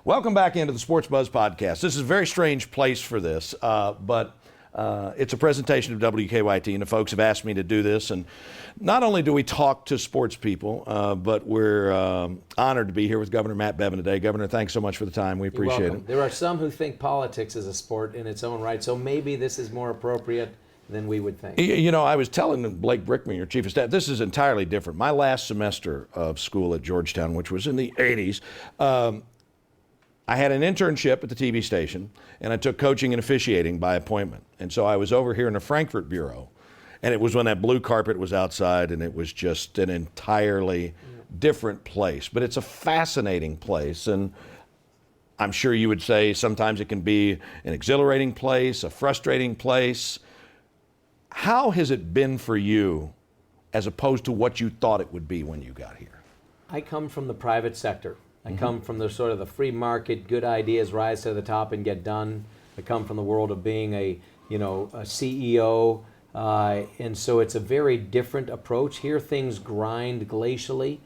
Welcome back into the Sports Buzz Podcast. This is a very strange place for this, but it's a presentation of WKYT, and the folks have asked me to do this. And not only do we talk to sports people, but we're honored to be here with Governor Matt Bevin today. Governor, thanks so much for the time. We appreciate it. There are some who think politics is a sport in its own right, so maybe this is more appropriate than we would think. You know, I was telling Blake Brickman, your chief of staff, this is entirely different. My last semester of school at Georgetown, which was in the 80s, I had an internship at the TV station, and I took coaching and officiating by appointment. And so I was over here in the Frankfurt Bureau, and it was when that blue carpet was outside, and it was just an entirely different place. But it's a fascinating place, and I'm sure you would say sometimes it can be an exhilarating place, a frustrating place. How has it been for you as opposed to what you thought it would be when you got here? I come from the private sector. I come from the sort of the free market, good ideas rise to the top and get done. I come from the world of being a CEO, and so it's a very different approach. Here things grind glacially.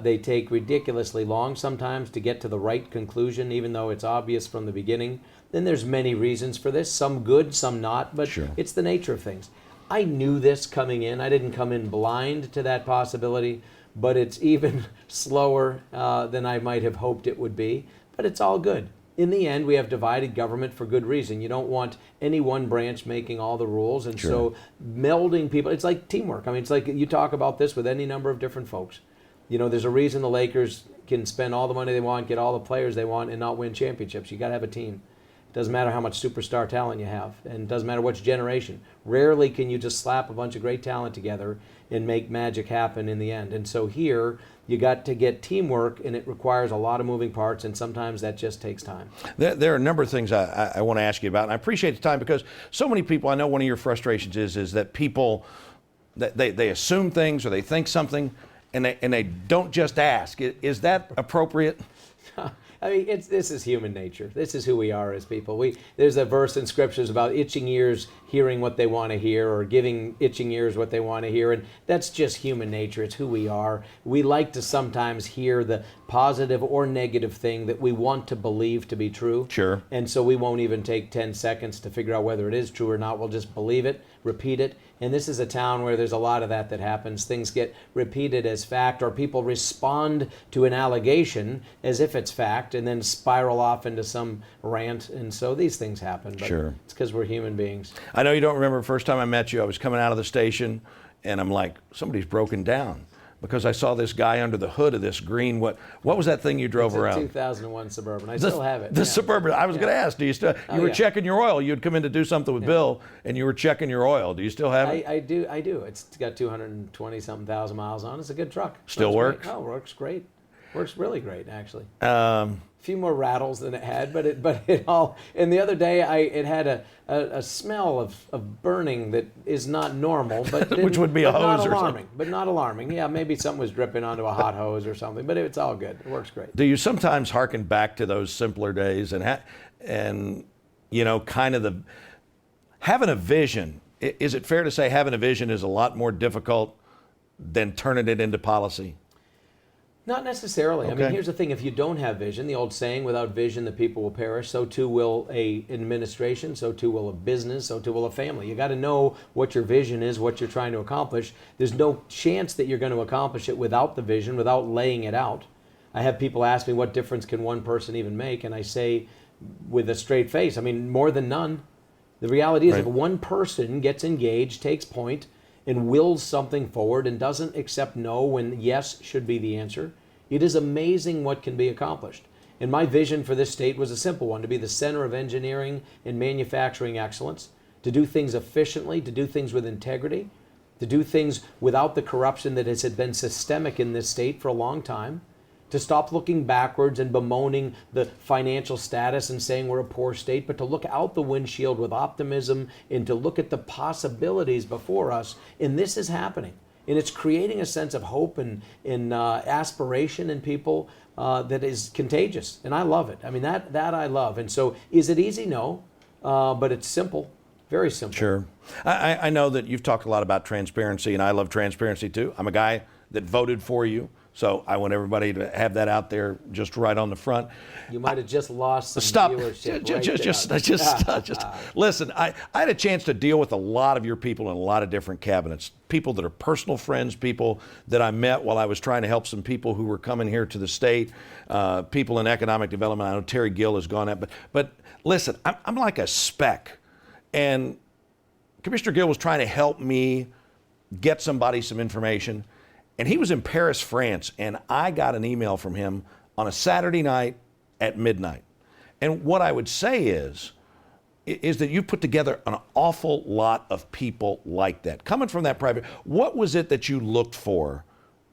They take ridiculously long sometimes to get to the right conclusion, even though it's obvious from the beginning. Then there's many reasons for this, some good, some not, but Sure. It's the nature of things. I knew this coming in. I didn't come in blind to that possibility, but it's even slower than I might have hoped it would be. But it's all good. In the end, we have divided government for good reason. You don't want any one branch making all the rules, and Sure. so melding people, it's like teamwork. I mean, it's like you talk about this with any number of different folks. You know, there's a reason the Lakers can spend all the money they want, get all the players they want, and not win championships. You got to have a team. It doesn't matter how much superstar talent you have, and it doesn't matter which generation. Rarely can you just slap a bunch of great talent together and make magic happen in the end. And so here, you got to get teamwork, and it requires a lot of moving parts, and sometimes that just takes time. There are a number of things I want to ask you about, and I appreciate the time because so many people, I know one of your frustrations is that people, they assume things or they think something, and they don't just ask. Is that appropriate? I mean, this is human nature. This is who we are as people. There's a verse in scriptures about itching ears hearing what they want to hear, or giving itching ears what they want to hear, and that's just human nature. It's who we are. We like to sometimes hear the positive or negative thing that we want to believe to be true. Sure. And so we won't even take 10 seconds to figure out whether it is true or not. We'll just believe it, repeat it. And this is a town where there's a lot of that happens. Things get repeated as fact, or people respond to an allegation as if it's fact and then spiral off into some rant. And so these things happen. But Sure. It's because we're human beings. I know you don't remember the first time I met you. I was coming out of the station, and I'm like, somebody's broken down. Because I saw this guy under the hood of this green, what was that thing you drove It's a around? 2001 Suburban. I still have it. The Yeah. Suburban. I was going to ask, do you still? You were yeah. checking your oil. You'd come in to do something with Bill, and you were checking your oil. Do you still have it? I do. It's got 220-something thousand miles on it. It's a good truck. Still works? Oh, works great. Works really great, actually. Um, A few more rattles than it had, but it all. And the other day, it had a smell of burning that is not normal, but Which would be a hose not or alarming. something. But not alarming. Yeah, maybe something was dripping onto a hot hose or something. But it's all good. It works great. do you sometimes hearken back to those simpler days and you know, kind of having a vision? Is it fair to say having a vision is a lot more difficult than turning it into policy? Not necessarily. I Okay. mean, here's the thing. If you don't have vision, the old saying, without vision, the people will perish. So too will an administration. So too will a business. So too will a family. You got to know what your vision is, what you're trying to accomplish. There's no chance that you're going to accomplish it without the vision, without laying it out. I have people ask me, what difference can one person even make? And I say with a straight face, I mean, more than none. The reality is, Right. if one person gets engaged, takes point, and wills something forward and doesn't accept no when yes should be the answer, it is amazing what can be accomplished. And my vision for this state was a simple one: to be the center of engineering and manufacturing excellence, to do things efficiently, to do things with integrity, to do things without the corruption that has been systemic in this state for a long time, to stop looking backwards and bemoaning the financial status and saying we're a poor state, but to look out the windshield with optimism and to look at the possibilities before us. And this is happening. And it's creating a sense of hope and aspiration in people that is contagious. And I love it. I mean, that I love. And so is it easy? No. But it's simple. Very simple. Sure. I know that you've talked a lot about transparency, and I love transparency too. I'm a guy that voted for you So I want everybody to have that out there just right on the front. You might have just lost some Stop. viewership. Just listen. I had a chance to deal with a lot of your people in a lot of different cabinets. People that are personal friends, people that I met while I was trying to help some people who were coming here to the state, people in economic development. I know Terry Gill has gone out, but listen, I'm like a speck, and Commissioner Gill was trying to help me get somebody some information, and he was in Paris, France, and I got an email from him on a Saturday night at midnight. And what I would say is that you put together an awful lot of people like that. Coming from that private, what was it that you looked for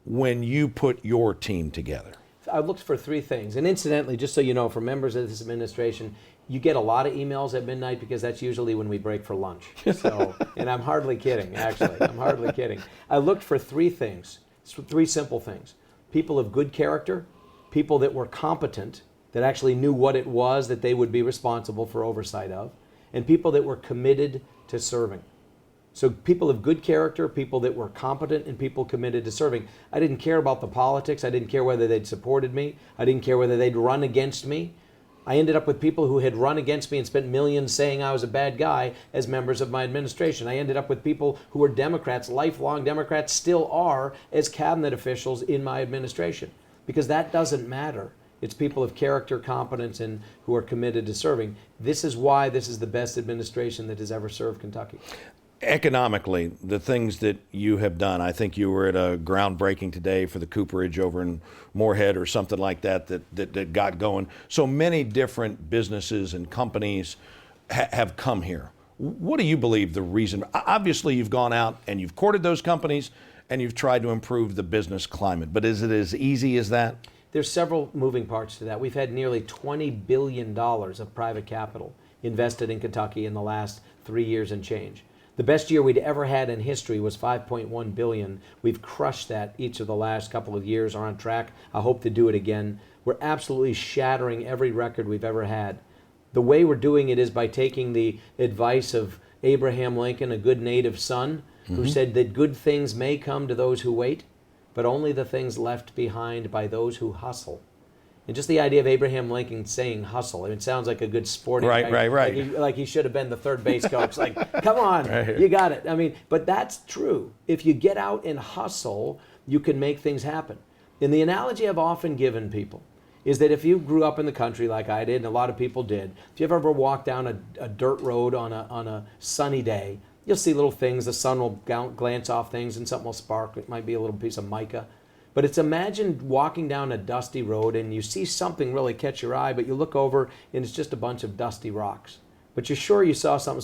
when you put your team together? I looked for three things. And incidentally, just so you know, for members of this administration, you get a lot of emails at midnight because that's usually when we break for lunch. So, and I'm hardly kidding, actually. I'm hardly kidding. I looked for three things, three simple things. People of good character, people that were competent, that actually knew what it was that they would be responsible for oversight of, and people that were committed to serving. So people of good character, people that were competent, and people committed to serving. I didn't care about the politics. I didn't care whether they'd supported me. I didn't care whether they'd run against me. I ended up with people who had run against me and spent millions saying I was a bad guy as members of my administration. I ended up with people who were Democrats, lifelong Democrats, still are, as cabinet officials in my administration. Because that doesn't matter. It's people of character, competence, and who are committed to serving. This is why this is the best administration that has ever served Kentucky. Economically, the things that you have done, I think you were at a groundbreaking today for the cooperage over in Moorhead or something like that got going. So many different businesses and companies have come here. What do you believe the reason? Obviously, you've gone out and you've courted those companies and you've tried to improve the business climate. But is it as easy as that? There's several moving parts to that. We've had nearly $20 billion of private capital invested in Kentucky in the last 3 years and change. The best year we'd ever had in history was $5.1 billion. We've crushed that each of the last couple of years, are on track. I hope to do it again. We're absolutely shattering every record we've ever had. The way we're doing it is by taking the advice of Abraham Lincoln, a good native son, who said that good things may come to those who wait, but only the things left behind by those who hustle. And just the idea of Abraham Lincoln saying hustle, it sounds like a good sporting guy. Right. Like he should have been the third base coach. Like, come on, you got it. I mean, but that's true. If you get out and hustle, you can make things happen. And the analogy I've often given people is that if you grew up in the country like I did, and a lot of people did, if you've ever walked down a dirt road on a sunny day, you'll see little things. The sun will glance off things and something will spark. It might be a little piece of mica. But it's imagine walking down a dusty road and you see something really catch your eye, but you look over and it's just a bunch of dusty rocks. But you're sure you saw something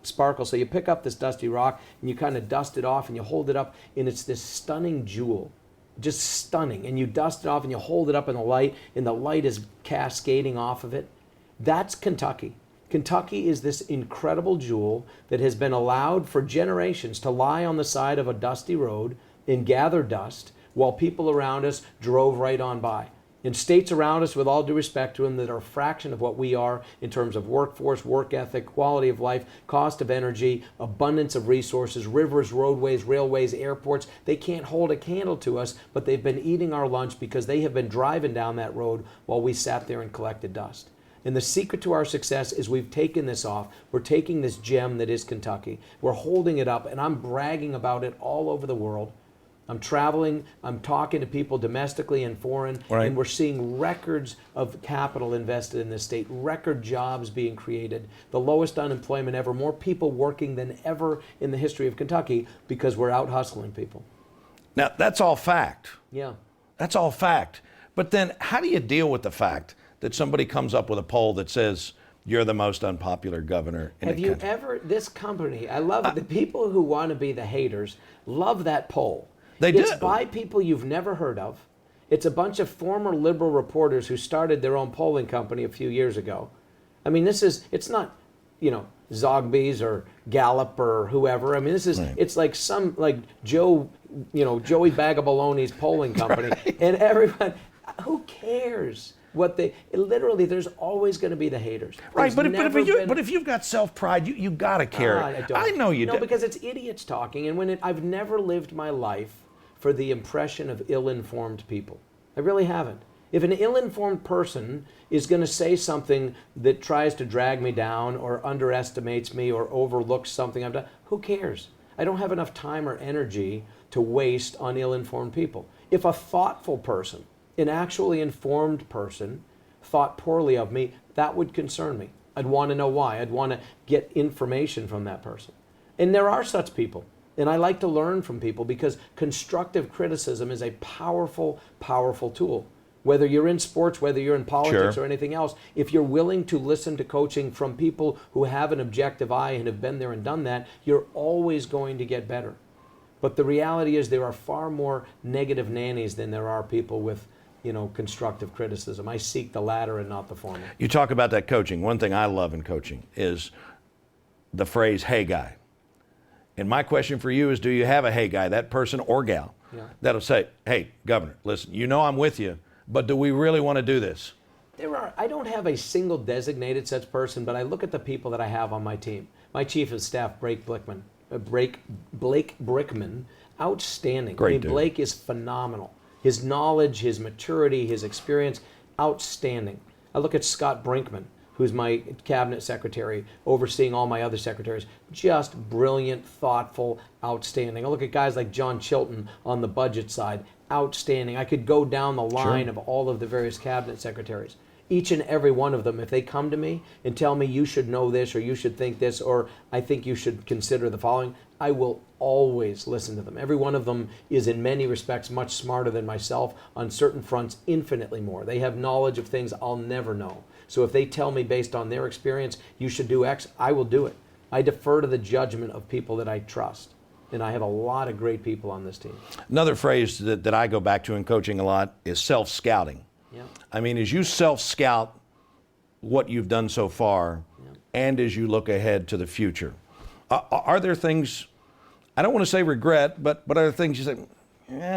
sparkle, so you pick up this dusty rock and you kind of dust it off and you hold it up, and it's this stunning jewel. Just stunning. And you dust it off and you hold it up in the light, and the light is cascading off of it. That's Kentucky. Kentucky is this incredible jewel that has been allowed for generations to lie on the side of a dusty road and gather dust while people around us drove right on by. In states around us, with all due respect to them, that are a fraction of what we are in terms of workforce, work ethic, quality of life, cost of energy, abundance of resources, rivers, roadways, railways, airports, they can't hold a candle to us, but they've been eating our lunch because they have been driving down that road while we sat there and collected dust. And the secret to our success is we've taken this off. We're taking this gem that is Kentucky. We're holding it up, and I'm bragging about it all over the world. I'm traveling, I'm talking to people domestically and foreign, and we're seeing records of capital invested in this state, record jobs being created, the lowest unemployment ever, more people working than ever in the history of Kentucky because we're out hustling people. Now, that's all fact. Yeah. That's all fact. But then how do you deal with the fact that somebody comes up with a poll that says you're the most unpopular governor in the country? Have you ever, this company, I love it, the people who want to be the haters love that poll. It's by people you've never heard of. It's a bunch of former liberal reporters who started their own polling company a few years ago. I mean, it's not, Zogby's or Gallup or whoever. I mean, it's like Joey Bag of Baloney's polling company. And everyone, who cares? Literally, there's always going to be the haters. Right, but if you've got self-pride, you got to care. I don't. I know you do. No, because it's idiots talking. And I've never lived my life for the impression of ill-informed people. I really haven't. If an ill-informed person is going to say something that tries to drag me down or underestimates me or overlooks something I've done, who cares? I don't have enough time or energy to waste on ill-informed people. If a thoughtful person, an actually informed person, thought poorly of me, that would concern me. I'd want to know why. I'd want to get information from that person. And there are such people. And I like to learn from people because constructive criticism is a powerful, powerful tool. Whether you're in sports, whether you're in politics or anything else, if you're willing to listen to coaching from people who have an objective eye and have been there and done that, you're always going to get better. But the reality is there are far more negative nannies than there are people with, constructive criticism. I seek the latter and not the former. You talk about that coaching. One thing I love in coaching is the phrase, hey guy. And my question for you is, do you have a hey guy, that person or gal, that'll say, hey, Governor, listen, I'm with you, but do we really want to do this? I don't have a single designated such person, but I look at the people that I have on my team. My chief of staff, Blake Brickman, outstanding. Great dude. Blake is phenomenal. His knowledge, his maturity, his experience, outstanding. I look at Scott Brinkman, who's my cabinet secretary, overseeing all my other secretaries. Just brilliant, thoughtful, outstanding. I look at guys like John Chilton on the budget side, outstanding. I could go down the line of all of the various cabinet secretaries. Each and every one of them, if they come to me and tell me you should know this or you should think this or I think you should consider the following, I will always listen to them. Every one of them is in many respects much smarter than myself, on certain fronts infinitely more. They have knowledge of things I'll never know. So if they tell me based on their experience you should do X, I will do it. I defer to the judgment of people that I trust. And I have a lot of great people on this team. Another phrase that I go back to in coaching a lot is self-scouting. Yeah. I mean, as you self-scout what you've done so far and as you look ahead to the future, are there things, I don't want to say regret, but are there things you say,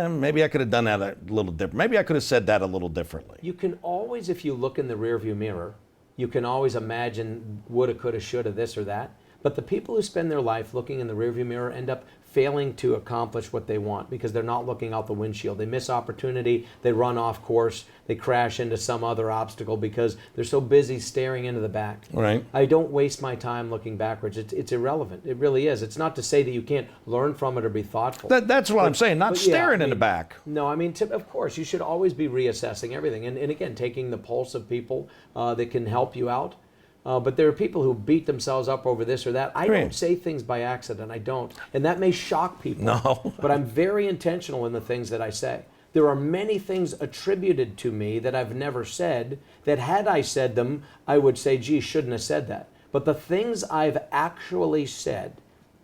maybe I could have done that a little different. Maybe I could have said that a little differently. You can always, if you look in the rearview mirror, you can always imagine woulda, coulda, shoulda, this or that. But the people who spend their life looking in the rearview mirror end up failing to accomplish what they want because they're not looking out the windshield. They miss opportunity, they run off course, they crash into some other obstacle because they're so busy staring into the back. Right. I don't waste my time looking backwards. It's irrelevant. It really is. It's not to say that you can't learn from it or be thoughtful. That's what I'm saying, not staring in the back. No, of course, you should always be reassessing everything. And again, taking the pulse of people that can help you out. But there are people who beat themselves up over this or that. I don't say things by accident. I don't. And that may shock people. No. But I'm very intentional in the things that I say. There are many things attributed to me that I've never said that had I said them, I would say, gee, shouldn't have said that. But the things I've actually said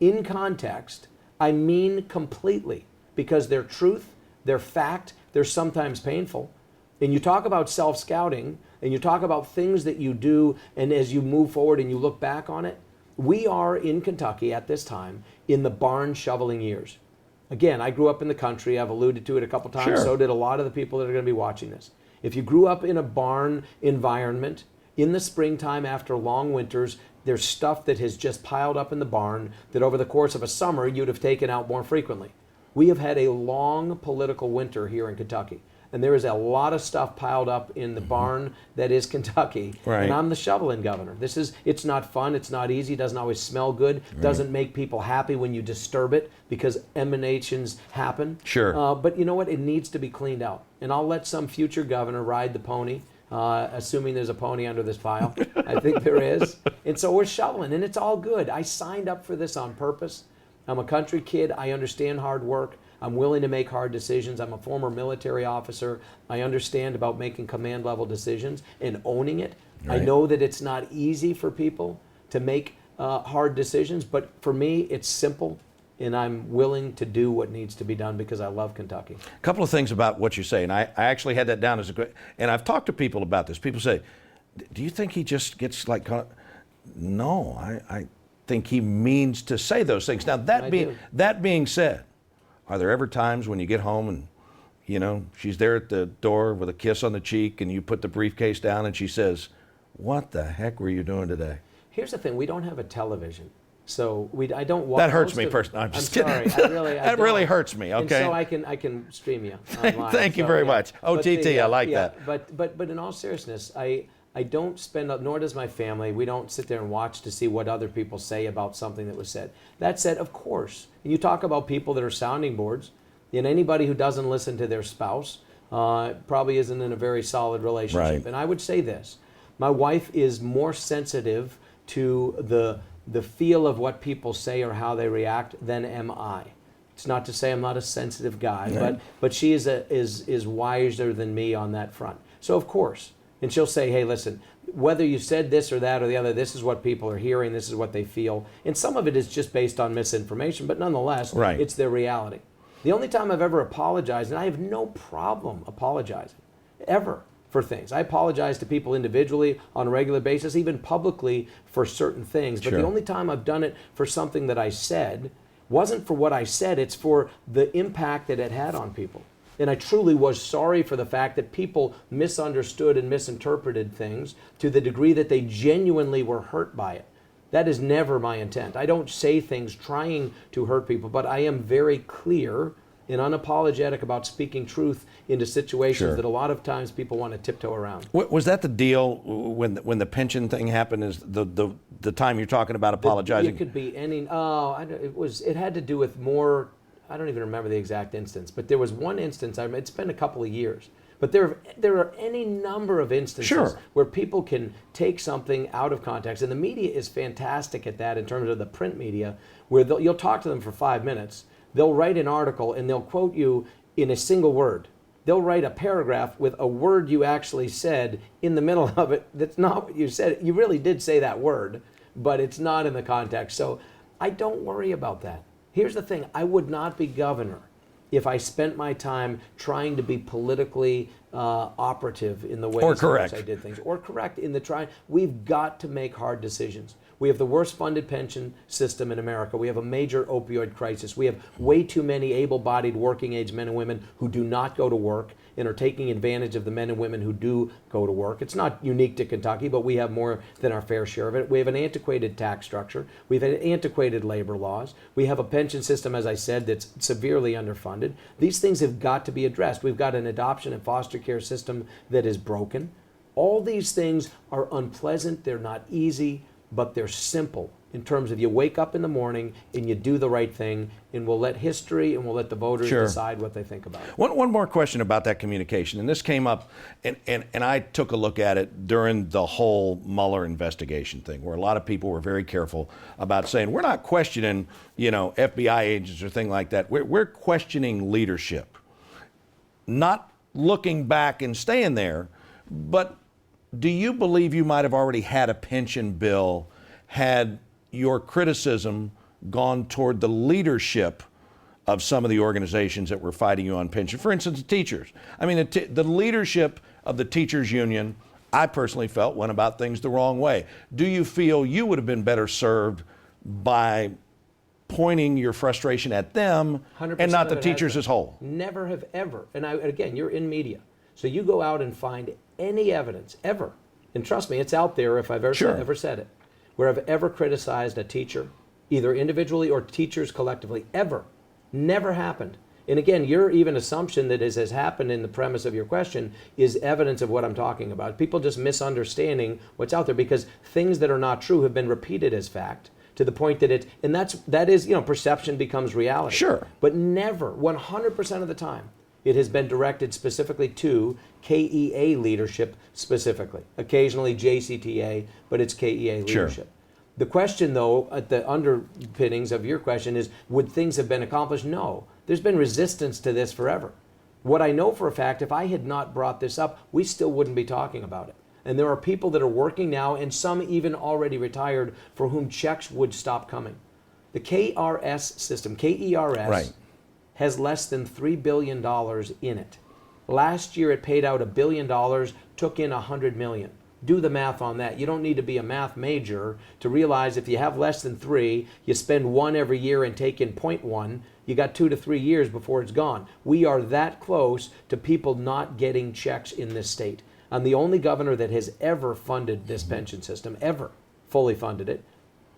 in context, I mean completely because they're truth, they're fact, they're sometimes painful. And you talk about self-scouting, and you talk about things that you do, and as you move forward and you look back on it, we are in Kentucky at this time in the barn shoveling years. Again, I grew up in the country. I've alluded to it a couple times. Sure. So did a lot of the people that are going to be watching this. If you grew up in a barn environment, in the springtime after long winters, there's stuff that has just piled up in the barn that over the course of a summer you'd have taken out more frequently. We have had a long political winter here in Kentucky. And there is a lot of stuff piled up in the barn that is Kentucky. Right. And I'm the shoveling governor. It's not fun, it's not easy, doesn't always smell good, doesn't make people happy when you disturb it because emanations happen. Sure. But you know what? It needs to be cleaned out. And I'll let some future governor ride the pony, assuming there's a pony under this file. I think there is. And so we're shoveling, and it's all good. I signed up for this on purpose. I'm a country kid. I understand hard work. I'm willing to make hard decisions. I'm a former military officer. I understand about making command level decisions and owning it. Right. I know that it's not easy for people to make hard decisions, but for me, it's simple, and I'm willing to do what needs to be done because I love Kentucky. A couple of things about what you say, and I actually had that down as a good, and I've talked to people about this. People say, do you think he just gets like, no, I think he means to say those things. Now, that being said, are there ever times when you get home and, she's there at the door with a kiss on the cheek and you put the briefcase down and she says, what the heck were you doing today? Here's the thing, we don't have a television. So I don't. That hurts me personally. I'm just kidding. Sorry. That really hurts me. Okay. And so I can stream you online. Thank you very much. OTT, I like that. But in all seriousness, I don't spend, nor does my family, we don't sit there and watch to see what other people say about something that was said. That said, of course, you talk about people that are sounding boards, and anybody who doesn't listen to their spouse probably isn't in a very solid relationship. Right. And I would say this, my wife is more sensitive to the feel of what people say or how they react than am I. It's not to say I'm not a sensitive guy, Right. but she is wiser than me on that front. So of course, and she'll say, hey, listen, whether you said this or that or the other, this is what people are hearing, this is what they feel. And some of it is just based on misinformation, but nonetheless, Right. it's their reality. The only time I've ever apologized, and I have no problem apologizing, ever, for things. I apologize to people individually on a regular basis, even publicly for certain things. But Sure. the only time I've done it for something that I said wasn't for what I said, it's for the impact that it had on people. And I truly was sorry for the fact that people misunderstood and misinterpreted things to the degree that they genuinely were hurt by it. That is never my intent. I don't say things trying to hurt people, but I am very clear and unapologetic about speaking truth into situations Sure. that a lot of times people want to tiptoe around. Was that the deal when the pension thing happened? Is the time you're talking about apologizing? It could be any. It had to do with more. I don't even remember the exact instance, but there was one instance. It's been a couple of years, but there are any number of instances Sure. where people can take something out of context, and the media is fantastic at that in terms of the print media, where you'll talk to them for 5 minutes. They'll write an article and they'll quote you in a single word. They'll write a paragraph with a word you actually said in the middle of it that's not what you said. You really did say that word, but it's not in the context. So I don't worry about that. Here's the thing. I would not be governor if I spent my time trying to be politically operative in the ways in which I did things. Or correct in the trying. We've got to make hard decisions. We have the worst funded pension system in America. We have a major opioid crisis. We have way too many able-bodied working age men and women who do not go to work and are taking advantage of the men and women who do go to work. It's not unique to Kentucky, but we have more than our fair share of it. We have an antiquated tax structure. We've had antiquated labor laws. We have a pension system, as I said, that's severely underfunded. These things have got to be addressed. We've got an adoption and foster care system that is broken. All these things are unpleasant. They're not easy, but they're simple in terms of you wake up in the morning and you do the right thing, and we'll let history and we'll let the voters Sure. decide what they think about it. One more question about that communication, and this came up, and I took a look at it during the whole Mueller investigation thing, where a lot of people were very careful about saying, we're not questioning, FBI agents or thing like that. We're questioning leadership. Not looking back and staying there, but do you believe you might have already had a pension bill had your criticism gone toward the leadership of some of the organizations that were fighting you on pension? For instance, the teachers. I mean, the leadership of the teachers union, I personally felt, went about things the wrong way. Do you feel you would have been better served by pointing your frustration at them and not the teachers as whole? Never have ever. And again, you're in media. So you go out and find any evidence ever, and trust me, it's out there if I've ever said it, where I've ever criticized a teacher, either individually or teachers collectively, ever. Never happened. And again, your even assumption that has happened in the premise of your question is evidence of what I'm talking about. People just misunderstanding what's out there because things that are not true have been repeated as fact to the point that that is, perception becomes reality. Sure. But never, 100% of the time, it has been directed specifically to KEA leadership specifically. Occasionally JCTA, but it's KEA leadership. Sure. The question, though, at the underpinnings of your question is, would things have been accomplished? No. There's been resistance to this forever. What I know for a fact, if I had not brought this up, we still wouldn't be talking about it. And there are people that are working now, and some even already retired, for whom checks would stop coming. The KRS system, KERS, Right. has less than $3 billion in it. Last year it paid out $1 billion, took in $100 million. Do the math on that. You don't need to be a math major to realize if you have less than 3, you spend 1 every year and take in 0.1, you got 2 to 3 years before it's gone. We are that close to people not getting checks in this state. I'm the only governor that has ever funded this pension system, ever fully funded it.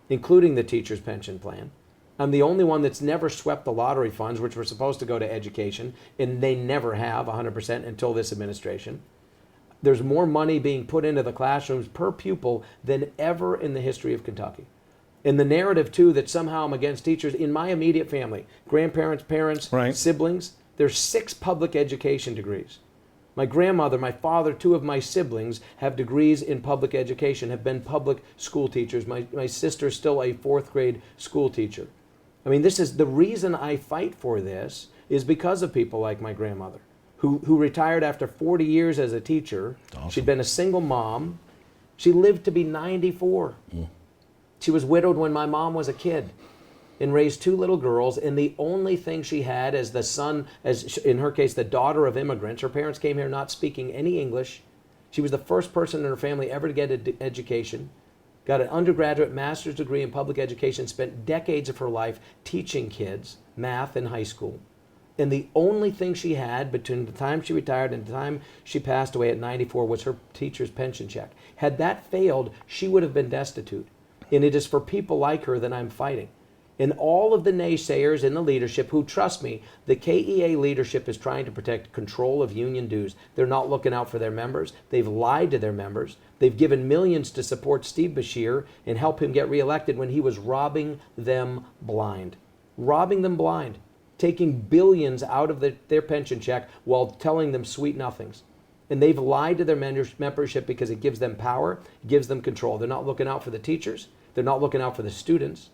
including the teacher's pension plan. I'm the only one that's never swept the lottery funds, which were supposed to go to education, and they never have 100% until this administration. There's more money being put into the classrooms per pupil than ever in the history of Kentucky. And the narrative, too, that somehow I'm against teachers, in my immediate family, grandparents, parents, Right. siblings, there's 6 public education degrees. My grandmother, my father, 2 of my siblings have degrees in public education, have been public school teachers. My sister's still a 4th grade school teacher. I mean, this is the reason I fight for this is because of people like my grandmother, who retired after 40 years as a teacher. Awesome. She'd been a single mom. She lived to be 94. She was widowed when my mom was a kid and raised 2 little girls, and the only thing she had as the son, as in her case, the daughter of immigrants. Her parents came here not speaking any English. She was the first person in her family ever to get an education, got an undergraduate master's degree in public education, spent decades of her life teaching kids math in high school. And the only thing she had between the time she retired and the time she passed away at 94 was her teacher's pension check. Had that failed, she would have been destitute. And it is for people like her that I'm fighting. And all of the naysayers in the leadership who, trust me, the KEA leadership is trying to protect control of union dues. They're not looking out for their members. They've lied to their members. They've given millions to support Steve Beshear and help him get reelected when he was robbing them blind. Robbing them blind. Taking billions out of their pension check while telling them sweet nothings. And they've lied to their membership because it gives them power, it gives them control. They're not looking out for the teachers. They're not looking out for the students.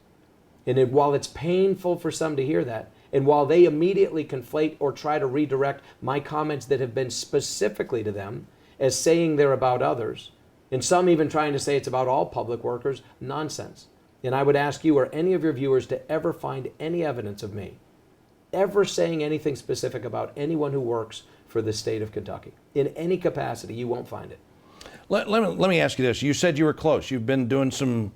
And while it's painful for some to hear that, and while they immediately conflate or try to redirect my comments that have been specifically to them as saying they're about others, and some even trying to say it's about all public workers, nonsense. And I would ask you or any of your viewers to ever find any evidence of me ever saying anything specific about anyone who works for the state of Kentucky. In any capacity, you won't find it. Let me ask you this. You said you were close. You've been doing some,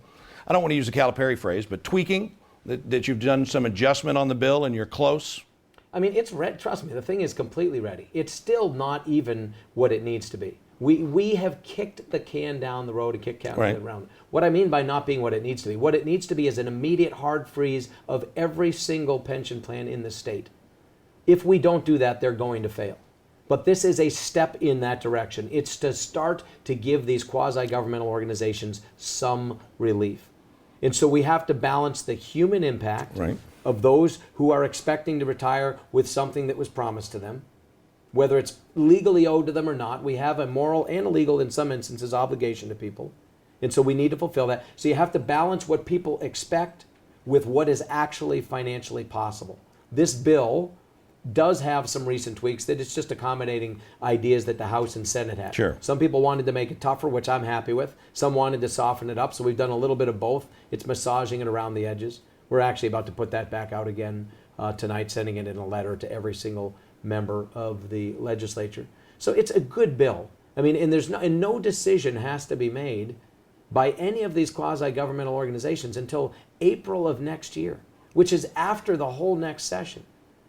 I don't want to use the Calipari phrase, but tweaking, that you've done some adjustment on the bill and you're close? I mean, it's ready. Trust me, the thing is completely ready. It's still not even what it needs to be. We have kicked the can down the road and kicked down the round. What I mean by not being what it needs to be is an immediate hard freeze of every single pension plan in the state. If we don't do that, they're going to fail. But this is a step in that direction. It's to start to give these quasi-governmental organizations some relief. And so we have to balance the human impact of those who are expecting to retire with something that was promised to them, whether it's legally owed to them or not. We have a moral and a legal, in some instances, obligation to people. And so we need to fulfill that. So you have to balance what people expect with what is actually financially possible. This bill does have some recent tweaks that it's just accommodating ideas that the House and Senate had. Sure. Some people wanted to make it tougher, which I'm happy with. Some wanted to soften it up, so we've done a little bit of both. It's massaging it around the edges. We're actually about to put that back out again tonight, sending it in a letter to every single member of the legislature. So it's a good bill. I mean, and no decision has to be made by any of these quasi-governmental organizations until April of next year, which is after the whole next session.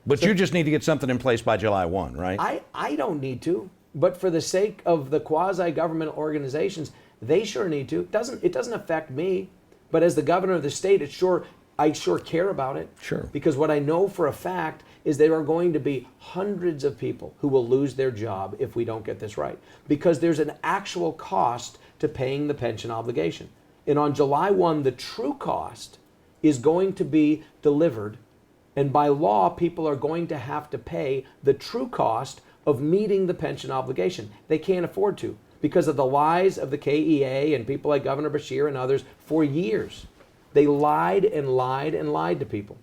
But so, you just need to get something in place by July 1, right? I don't need to, but for the sake of the quasi-governmental organizations, they sure need to. It doesn't affect me, but as the governor of the state, I sure care about it. Sure. Because what I know for a fact is there are going to be hundreds of people who will lose their job if we don't get this right. Because there's an actual cost to paying the pension obligation. And on July 1, the true cost is going to be delivered. And by law, people are going to have to pay the true cost of meeting the pension obligation. They can't afford to because of the lies of the KEA and people like Governor Beshear and others for years. They lied and lied and lied to people.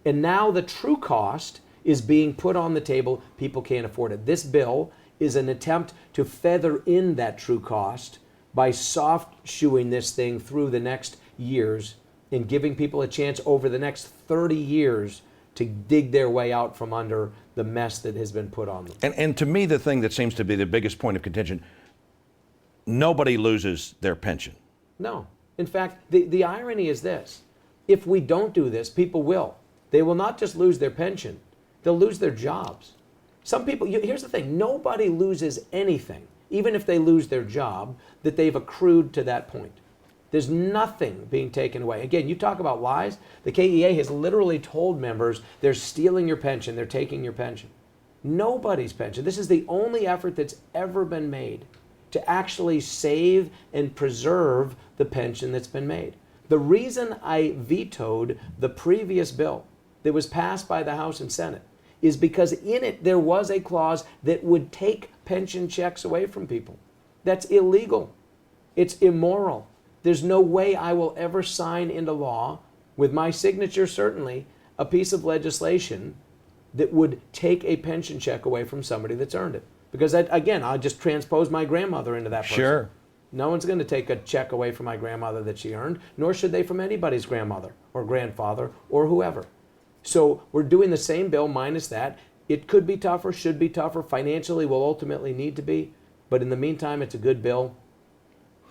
And now the true cost is being put on the table. People can't afford it. This bill is an attempt to feather in that true cost by soft shoeing this thing through the next years and giving people a chance over the next 30 years to dig their way out from under the mess that has been put on them. And to me, the thing that seems to be the biggest point of contention, nobody loses their pension. No. In fact, the irony is this. If we don't do this, people will. They will not just lose their pension, they'll lose their jobs. Some people, here's the thing, nobody loses anything, even if they lose their job, that they've accrued to that point. There's nothing being taken away. Again, you talk about lies. The KEA has literally told members they're stealing your pension, they're taking your pension. Nobody's pension. This is the only effort that's ever been made to actually save and preserve the pension that's been made. The reason I vetoed the previous bill that was passed by the House and Senate is because in it there was a clause that would take pension checks away from people. That's illegal. It's immoral. There's no way I will ever sign into law, with my signature certainly, a piece of legislation that would take a pension check away from somebody that's earned it. Because again, I'll just transpose my grandmother into that person. Sure. No one's going to take a check away from my grandmother that she earned, nor should they from anybody's grandmother or grandfather or whoever. So we're doing the same bill minus that. It could be tougher, should be tougher, financially will ultimately need to be, but in the meantime, it's a good bill.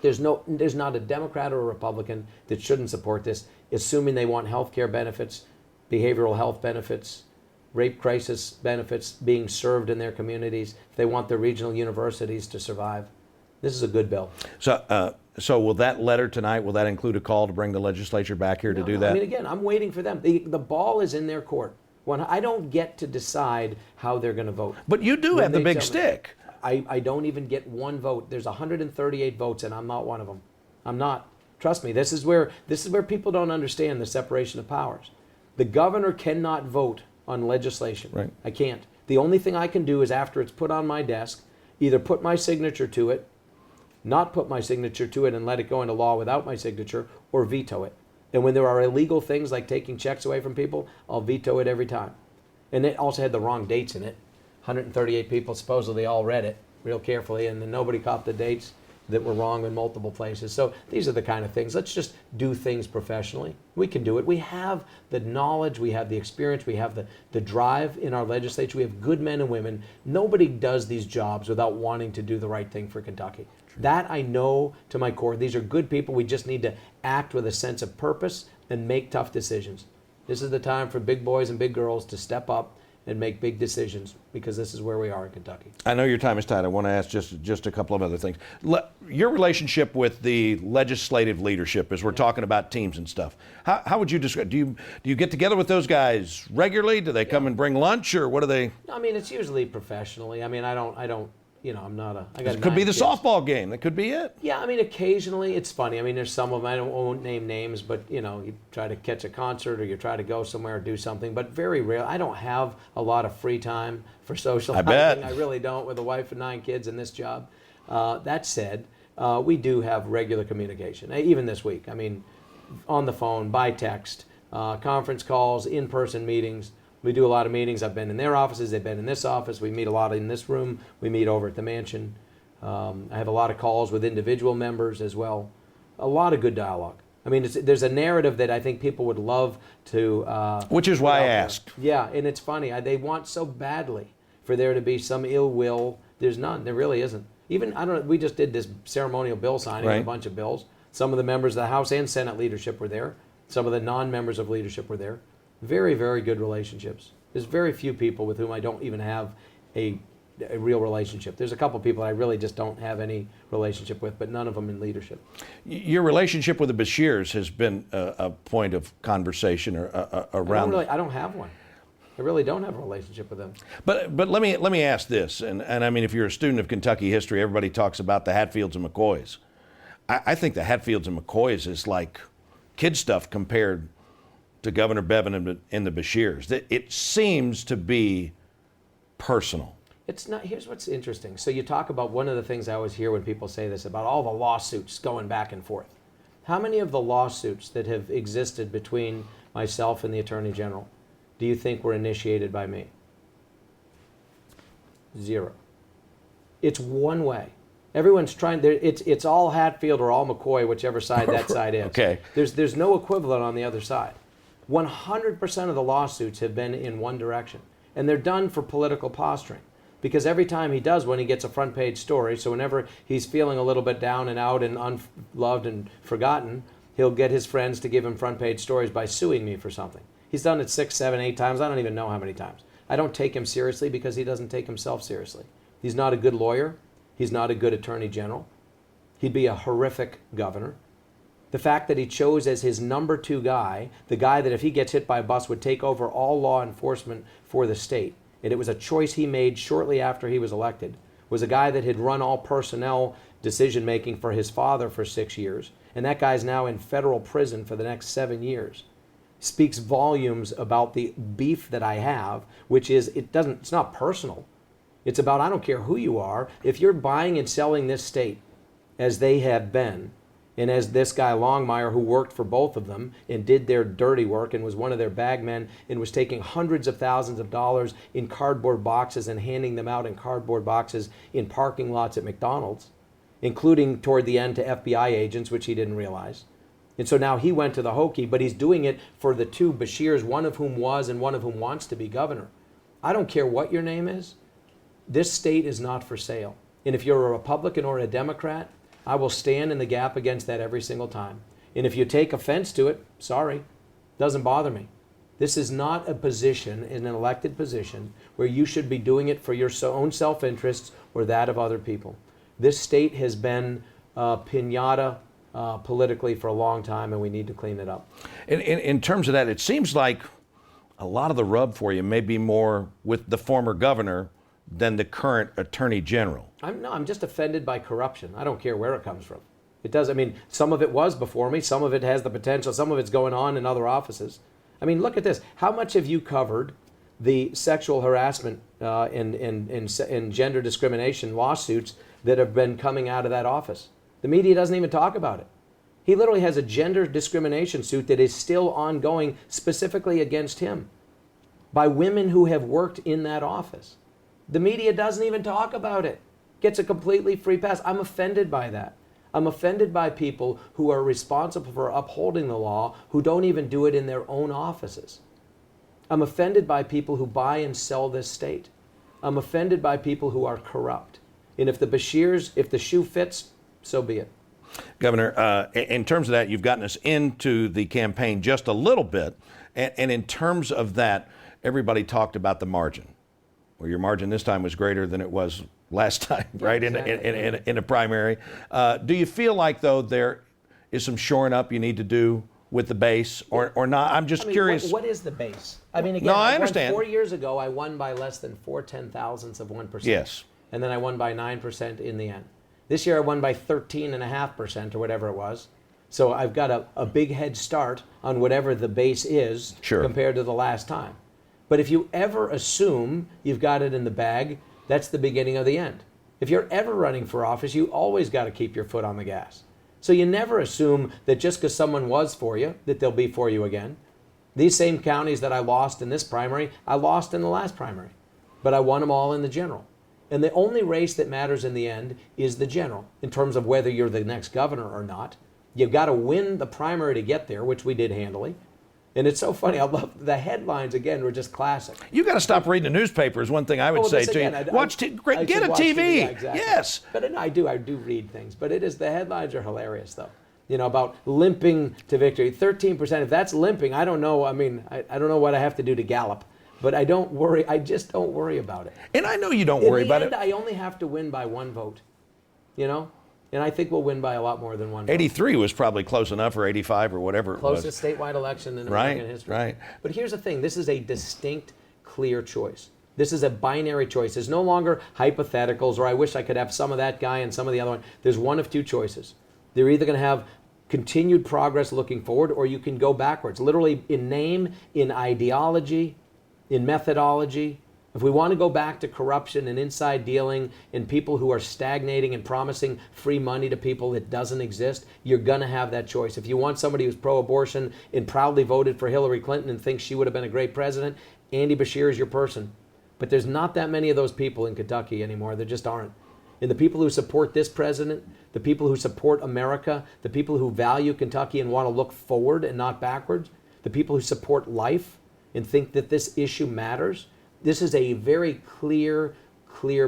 There's not a Democrat or a Republican that shouldn't support this, assuming they want health care benefits, behavioral health benefits, rape crisis benefits being served in their communities, if they want their regional universities to survive. This is a good bill. So will that letter tonight, will that include a call to bring the legislature back here to do that? I mean, again, I'm waiting for them. The ball is in their court. When I don't get to decide how they're going to vote. But you do have the big stick. I don't even get one vote. There's 138 votes, and I'm not one of them. I'm not. Trust me. This is where people don't understand the separation of powers. The governor cannot vote on legislation. Right. I can't. The only thing I can do is after it's put on my desk, either put my signature to it, not put my signature to it and let it go into law without my signature, or veto it. And when there are illegal things like taking checks away from people, I'll veto it every time. And it also had the wrong dates in it. 138 people supposedly all read it real carefully, and then nobody caught the dates that were wrong in multiple places. So these are the kind of things. Let's just do things professionally. We can do it. We have the knowledge, we have the experience, we have the drive in our legislature. We have good men and women. Nobody does these jobs without wanting to do the right thing for Kentucky. That I know to my core. These are good people. We just need to act with a sense of purpose and make tough decisions. This is the time for big boys and big girls to step up and make big decisions, because this is where we are in Kentucky. I know your time is tight. I want to ask just a couple of other things. Your relationship with the legislative leadership, as we're talking about teams and stuff, how would you describe? Do you get together with those guys regularly? Do they come and bring lunch, or what do they? I mean, it's usually professionally. I mean, I don't. You know, I'm not a. I got it could be the kids. softball game. That could be it. Yeah, I mean, occasionally it's funny. I mean, there's some of them, I won't name names, but you know, you try to catch a concert or you try to go somewhere or do something, but very rare. I don't have a lot of free time for socializing. I bet. I really don't, with a wife and 9 kids in this job. That said, we do have regular communication, even this week. I mean, on the phone, by text, conference calls, in-person meetings. We do a lot of meetings. I've been in their offices. They've been in this office. We meet a lot in this room. We meet over at the mansion. I have a lot of calls with individual members as well. A lot of good dialogue. I mean, there's a narrative that I think people would love to. Which is why I asked. Yeah, and it's funny. They want so badly for there to be some ill will. There's none. There really isn't. Even, I don't know, we just did this ceremonial bill signing, right. A bunch of bills. Some of the members of the House and Senate leadership were there. Some of the non-members of leadership were there. Very, very good relationships. There's very few people with whom I don't even have a real relationship. There's a couple people I really just don't have any relationship with, but none of them in leadership. Your relationship with the Bashirs has been a point of conversation around. I don't have one. I really don't have a relationship with them. But let me ask this, and I mean, if you're a student of Kentucky history, everybody talks about the Hatfields and McCoys. I think the Hatfields and McCoys is like kid stuff compared to Governor Bevin and the Bashirs. It seems to be personal. It's not. Here's what's interesting. So you talk about, one of the things I always hear when people say this about all the lawsuits going back and forth. How many of the lawsuits that have existed between myself and the Attorney General do you think were initiated by me? 0. It's one way. Everyone's trying. It's all Hatfield or all McCoy, whichever side that side is. Okay. There's no equivalent on the other side. 100% of the lawsuits have been in one direction, and they're done for political posturing. Because every time he does one, he gets a front page story. So whenever he's feeling a little bit down and out and unloved and forgotten, he'll get his friends to give him front page stories by suing me for something. He's done it 6, 7, 8 times. I don't even know how many times. I don't take him seriously because he doesn't take himself seriously. He's not a good lawyer. He's not a good attorney general. He'd be a horrific governor. The fact that he chose as his number 2 guy, the guy that if he gets hit by a bus would take over all law enforcement for the state, and it was a choice he made shortly after he was elected, was a guy that had run all personnel decision-making for his father for 6 years, and that guy's now in federal prison for the next 7 years. Speaks volumes about the beef that I have, which is it's not personal. It's about, I don't care who you are, if you're buying and selling this state as they have been, and as this guy Longmire, who worked for both of them and did their dirty work and was one of their bagmen and was taking hundreds of thousands of dollars in cardboard boxes and handing them out in cardboard boxes in parking lots at McDonald's, including toward the end to FBI agents, which he didn't realize. And so now he went to the hokey, but he's doing it for the 2 Bashirs, one of whom was and one of whom wants to be governor. I don't care what your name is. This state is not for sale. And if you're a Republican or a Democrat, I will stand in the gap against that every single time. And if you take offense to it, sorry, doesn't bother me. This is not a position, an elected position, where you should be doing it for your own self-interests or that of other people. This state has been piñata politically for a long time, and we need to clean it up. In terms of that, it seems like a lot of the rub for you may be more with the former governor than the current attorney general. I'm just offended by corruption. I don't care where it comes from. It does. I mean, some of it was before me. Some of it has the potential. Some of it's going on in other offices. I mean, look at this. How much have you covered the sexual harassment and gender discrimination lawsuits that have been coming out of that office? The media doesn't even talk about it. He literally has a gender discrimination suit that is still ongoing specifically against him by women who have worked in that office. The media doesn't even talk about it. Gets a completely free pass. I'm offended by that. I'm offended by people who are responsible for upholding the law who don't even do it in their own offices. I'm offended by people who buy and sell this state. I'm offended by people who are corrupt. And if the Bashirs, if the shoe fits, so be it. Governor, in terms of that, you've gotten us into the campaign just a little bit. And in terms of that, everybody talked about the margin. Well, your margin this time was greater than it was last time, right, exactly. in a primary. Do you feel like, though, there is some shoring up you need to do with the base or not? I'm just curious. What is the base? I mean, again, no, I understand. 4 years ago, I won by less than 4/10,000ths of 1%. Yes. And then I won by 9% in the end. This year, I won by 13.5% or whatever it was. So I've got a big head start on whatever the base is compared to the last time. But if you ever assume you've got it in the bag, that's the beginning of the end. If you're ever running for office, you always got to keep your foot on the gas. So you never assume that just because someone was for you, that they'll be for you again. These same counties that I lost in this primary, I lost in the last primary. But I won them all in the general. And the only race that matters in the end is the general, in terms of whether you're the next governor or not. You've got to win the primary to get there, which we did handily. And it's so funny. I love the headlines, again, were just classic. You got to stop reading the newspaper is one thing I would say to you. Get a TV. Yeah, exactly. Yes. But I do read things. But the headlines are hilarious, though. You know, about limping to victory. 13%. If that's limping, I don't know. I mean, I don't know what I have to do to gallop. But I don't worry. I just don't worry about it. And I know you don't worry about it. I only have to win by 1 vote. You know? And I think we'll win by a lot more than 1 vote. 83 was probably close enough, or 85 or whatever it was. Closest statewide election in American history. Right. But here's the thing. This is a distinct, clear choice. This is a binary choice. There's no longer hypotheticals, or I wish I could have some of that guy and some of the other one. There's one of 2 choices. They're either going to have continued progress looking forward, or you can go backwards. Literally in name, in ideology, in methodology. If we want to go back to corruption and inside dealing and people who are stagnating and promising free money to people that doesn't exist, you're going to have that choice. If you want somebody who's pro-abortion and proudly voted for Hillary Clinton and thinks she would have been a great president, Andy Bashir is your person. But there's not that many of those people in Kentucky anymore. There just aren't. And the people who support this president, the people who support America, the people who value Kentucky and want to look forward and not backwards, the people who support life and think that this issue matters, this is a very clear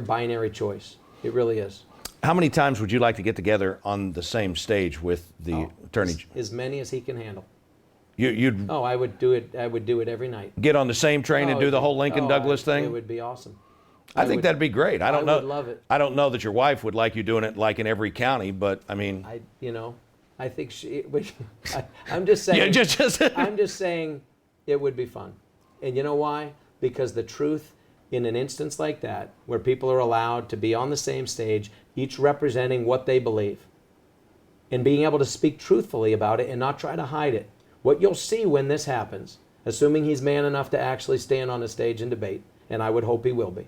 binary choice. It really is. How many times would you like to get together on the same stage with the attorney? As many as he can handle. You'd I would do it. I would do it every night. Get on the same train and do the whole Lincoln Douglas thing? It would be awesome. I think that'd be great. I would love it. I don't know that your wife would like you doing it like in every county, but I mean, I think I'm just saying. Yeah, just I'm just saying it would be fun. And you know why? Because the truth in an instance like that, where people are allowed to be on the same stage, each representing what they believe, and being able to speak truthfully about it and not try to hide it. What you'll see when this happens, assuming he's man enough to actually stand on a stage and debate, and I would hope he will be,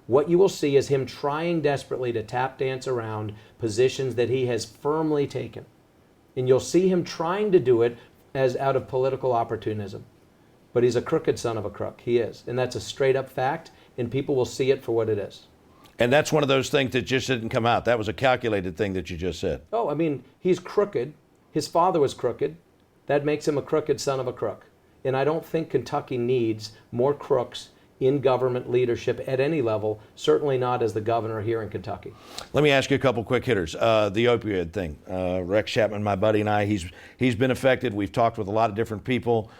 what you will see is him trying desperately to tap dance around positions that he has firmly taken. And you'll see him trying to do it as out of political opportunism. But he's a crooked son of a crook. He is. And that's a straight up fact, and people will see it for what it is. And that's one of those things that just didn't come out. That was a calculated thing that you just said. Oh, I mean, he's crooked. His father was crooked. That makes him a crooked son of a crook. And I don't think Kentucky needs more crooks in government leadership at any level, certainly not as the governor here in Kentucky. Let me ask you a couple quick hitters. The opioid thing. Rex Chapman, my buddy, and I, he's been affected. We've talked with a lot of different people.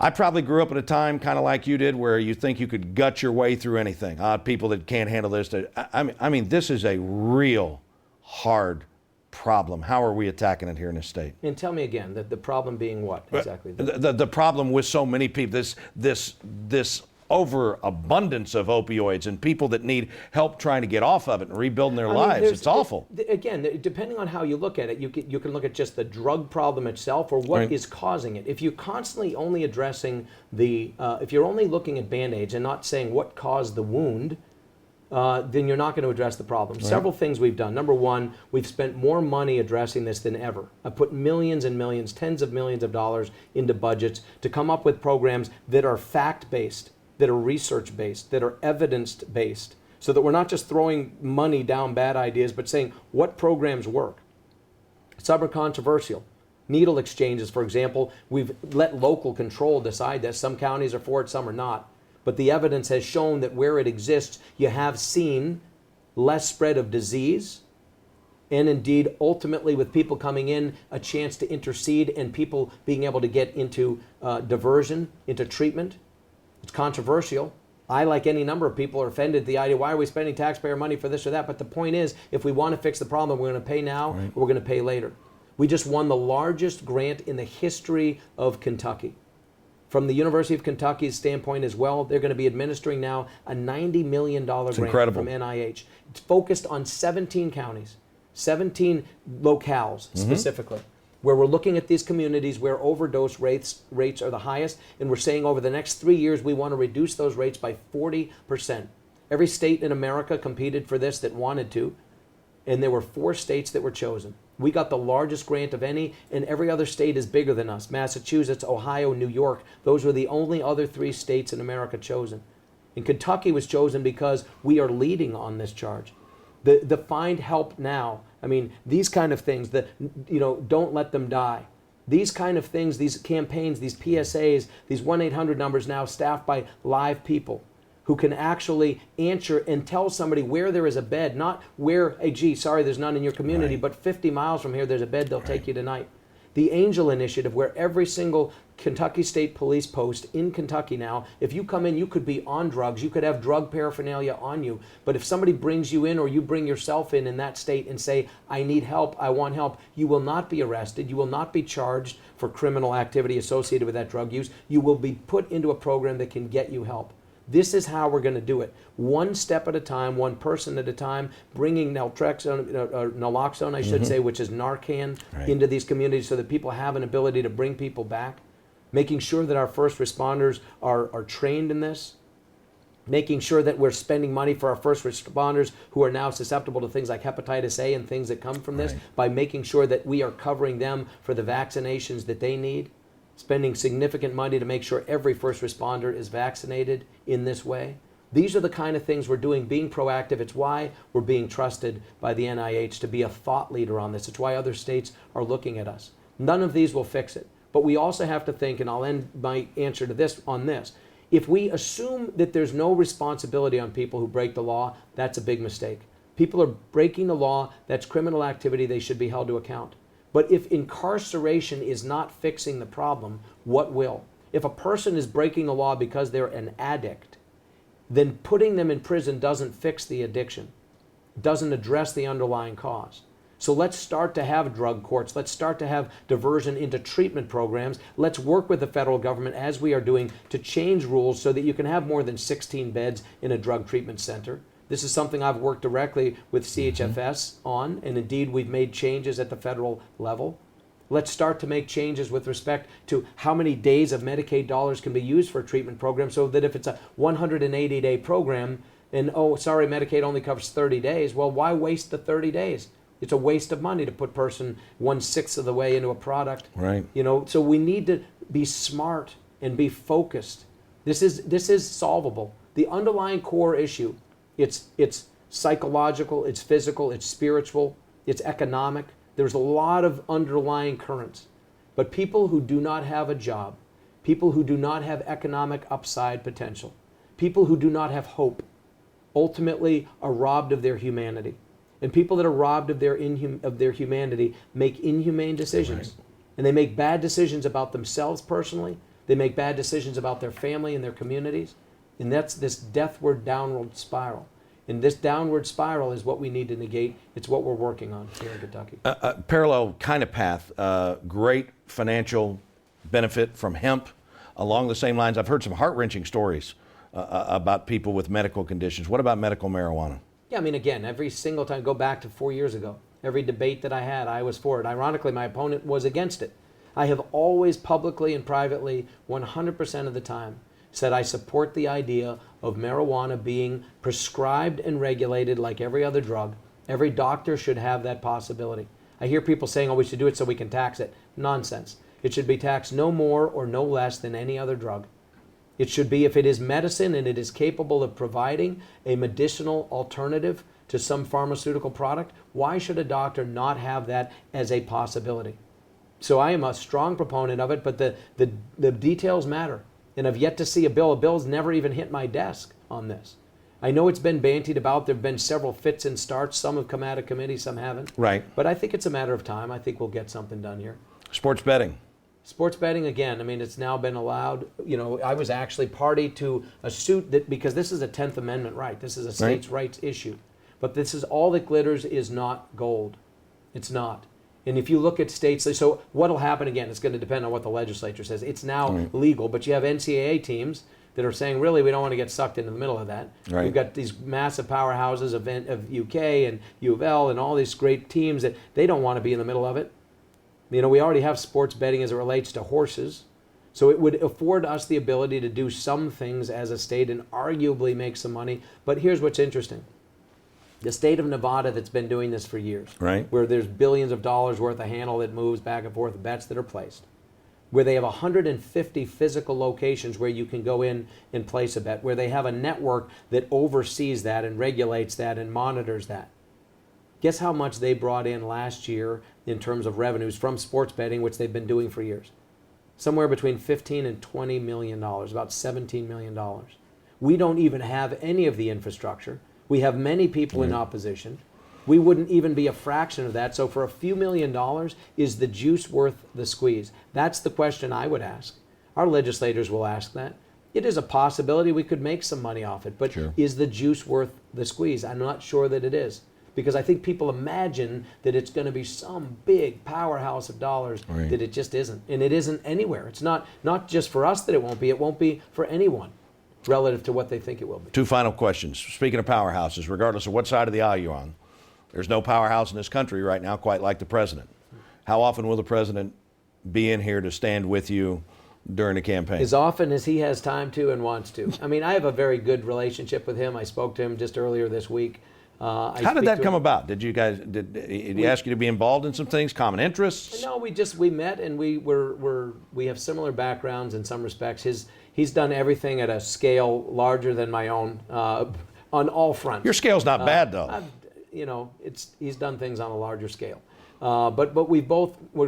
I probably grew up at a time kind of like you did where you think you could gut your way through anything. People that can't handle this. I mean, this is a real hard problem. How are we attacking it here in this state? And tell me again, the problem being what exactly? The problem with so many people, this overabundance of opioids and people that need help trying to get off of it and rebuilding their lives. It's awful. Again, depending on how you look at it, you can look at just the drug problem itself or what is causing it. If you're constantly only addressing if you're only looking at Band-Aids and not saying what caused the wound, then you're not going to address the problem. Several things we've done. Number one, we've spent more money addressing this than ever. I've put millions and millions, tens of millions of dollars into budgets to come up with programs that are fact-based, that are research-based, that are evidence-based, so that we're not just throwing money down bad ideas, but saying what programs work. Some are controversial. Needle exchanges, for example, we've let local control decide that. Some counties are for it, some are not. But the evidence has shown that where it exists, you have seen less spread of disease, and indeed, ultimately, with people coming in, a chance to intercede and people being able to get into diversion, into treatment. It's controversial. I, like any number of people, are offended at the idea, why are we spending taxpayer money for this or that? But the point is, if we want to fix the problem, we're going to pay now or we're going to pay later. We just won the largest grant in the history of Kentucky. From the University of Kentucky's standpoint as well, they're going to be administering now a $90 million grant from NIH. It's focused on 17 counties, 17 locales specifically, where we're looking at these communities where overdose rates are the highest, and we're saying over the next 3 years we want to reduce those rates by 40%. Every state in America competed for this that wanted to, and there were 4 states that were chosen. We got the largest grant of any, and every other state is bigger than us. Massachusetts, Ohio, New York, those were the only other 3 states in America chosen. And Kentucky was chosen because we are leading on this charge. The find help now. I mean, these kind of things, don't let them die. These kind of things, these campaigns, these PSAs, these 1-800 numbers now staffed by live people who can actually answer and tell somebody where there is a bed, not where, hey, gee, sorry, there's none in your community, but 50 miles from here, there's a bed, they'll take you tonight. The Angel Initiative, where every single Kentucky State Police post in Kentucky now, if you come in, you could be on drugs, you could have drug paraphernalia on you, but if somebody brings you in or you bring yourself in that state and say, I need help, I want help, you will not be arrested, you will not be charged for criminal activity associated with that drug use, you will be put into a program that can get you help. This is how we're going to do it. One step at a time, one person at a time, bringing naloxone, I should say, which is Narcan, into these communities so that people have an ability to bring people back. Making sure that our first responders are trained in this. Making sure that we're spending money for our first responders who are now susceptible to things like hepatitis A and things that come from this, by making sure that we are covering them for the vaccinations that they need. Spending significant money to make sure every first responder is vaccinated in this way. These are the kind of things we're doing, being proactive. It's why we're being trusted by the NIH to be a thought leader on this. It's why other states are looking at us. None of these will fix it. But we also have to think, and I'll end my answer to this on this, if we assume that there's no responsibility on people who break the law, that's a big mistake. People are breaking the law, that's criminal activity, they should be held to account. But if incarceration is not fixing the problem, what will? If a person is breaking the law because they're an addict, then putting them in prison doesn't fix the addiction, doesn't address the underlying cause. So let's start to have drug courts. Let's start to have diversion into treatment programs. Let's work with the federal government, as we are doing, to change rules so that you can have more than 16 beds in a drug treatment center. This is something I've worked directly with CHFS on, and indeed we've made changes at the federal level. Let's start to make changes with respect to how many days of Medicaid dollars can be used for a treatment program, so that if it's a 180-day program and, oh, sorry, Medicaid only covers 30 days, well, why waste the 30 days? It's a waste of money to put person 1/6 of the way into a product. Right. So we need to be smart and be focused. This is solvable. The underlying core issue, it's psychological, it's physical, it's spiritual, it's economic. There's a lot of underlying currents. But people who do not have a job, people who do not have economic upside potential, people who do not have hope, ultimately are robbed of their humanity. And people that are robbed of their humanity make inhumane decisions. Right. And they make bad decisions about themselves personally. They make bad decisions about their family and their communities. And that's this deathward downward spiral. And this downward spiral is what we need to negate. It's what we're working on here in Kentucky. Parallel kind of path, great financial benefit from hemp. Along the same lines, I've heard some heart-wrenching stories about people with medical conditions. What about medical marijuana? Yeah, I mean, again, every single time, go back to 4 years ago, every debate that I had, I was for it. Ironically, my opponent was against it. I have always publicly and privately, 100% of the time, said I support the idea of marijuana being prescribed and regulated like every other drug. Every doctor should have that possibility. I hear people saying, oh, we should do it so we can tax it. Nonsense. It should be taxed no more or no less than any other drug. It should be, if it is medicine and it is capable of providing a medicinal alternative to some pharmaceutical product, why should a doctor not have that as a possibility? So I am a strong proponent of it, but the details matter. And I've yet to see a bill. A bill's never even hit my desk on this. I know it's been bantied about. There have been several fits and starts. Some have come out of committee, some haven't. Right. But I think it's a matter of time. I think we'll get something done here. Sports betting. Sports betting, again, I mean, it's now been allowed. I was actually party to a suit that, because this is a 10th Amendment right. This is a states' rights issue. But this is, all that glitters is not gold. It's not. And if you look at states, so what will happen, again, it's going to depend on what the legislature says. It's now legal, but you have NCAA teams that are saying, really, we don't want to get sucked into the middle of that. Right. We've got these massive powerhouses of UK and U of L and all these great teams that they don't want to be in the middle of it. We already have sports betting as it relates to horses. So it would afford us the ability to do some things as a state and arguably make some money. But here's what's interesting. The state of Nevada that's been doing this for years, right, where there's billions of dollars worth of handle that moves back and forth, bets that are placed, where they have 150 physical locations where you can go in and place a bet, where they have a network that oversees that and regulates that and monitors that. Guess how much they brought in last year in terms of revenues from sports betting, which they've been doing for years? Somewhere between $15 and $20 million, about $17 million. We don't even have any of the infrastructure. We have many people in opposition. We wouldn't even be a fraction of that. So for a few $1 million, is the juice worth the squeeze? That's the question I would ask. Our legislators will ask that. It is a possibility we could make some money off it, but is the juice worth the squeeze? I'm not sure that it is. Because I think people imagine that it's going to be some big powerhouse of dollars that it just isn't. And it isn't anywhere. It's not just for us that it won't be for anyone relative to what they think it will be. Two final questions. Speaking of powerhouses, regardless of what side of the aisle you're on, there's no powerhouse in this country right now quite like the president. How often will the president be in here to stand with you during the campaign? As often as he has time to and wants to. I mean, I have a very good relationship with him. I spoke to him just earlier this week. How did that come about? Did he ask you to be involved in some things, common interests? No, we met and we have similar backgrounds in some respects. He's done everything at a scale larger than my own on all fronts. Your scale's not bad though. He's done things on a larger scale. But we're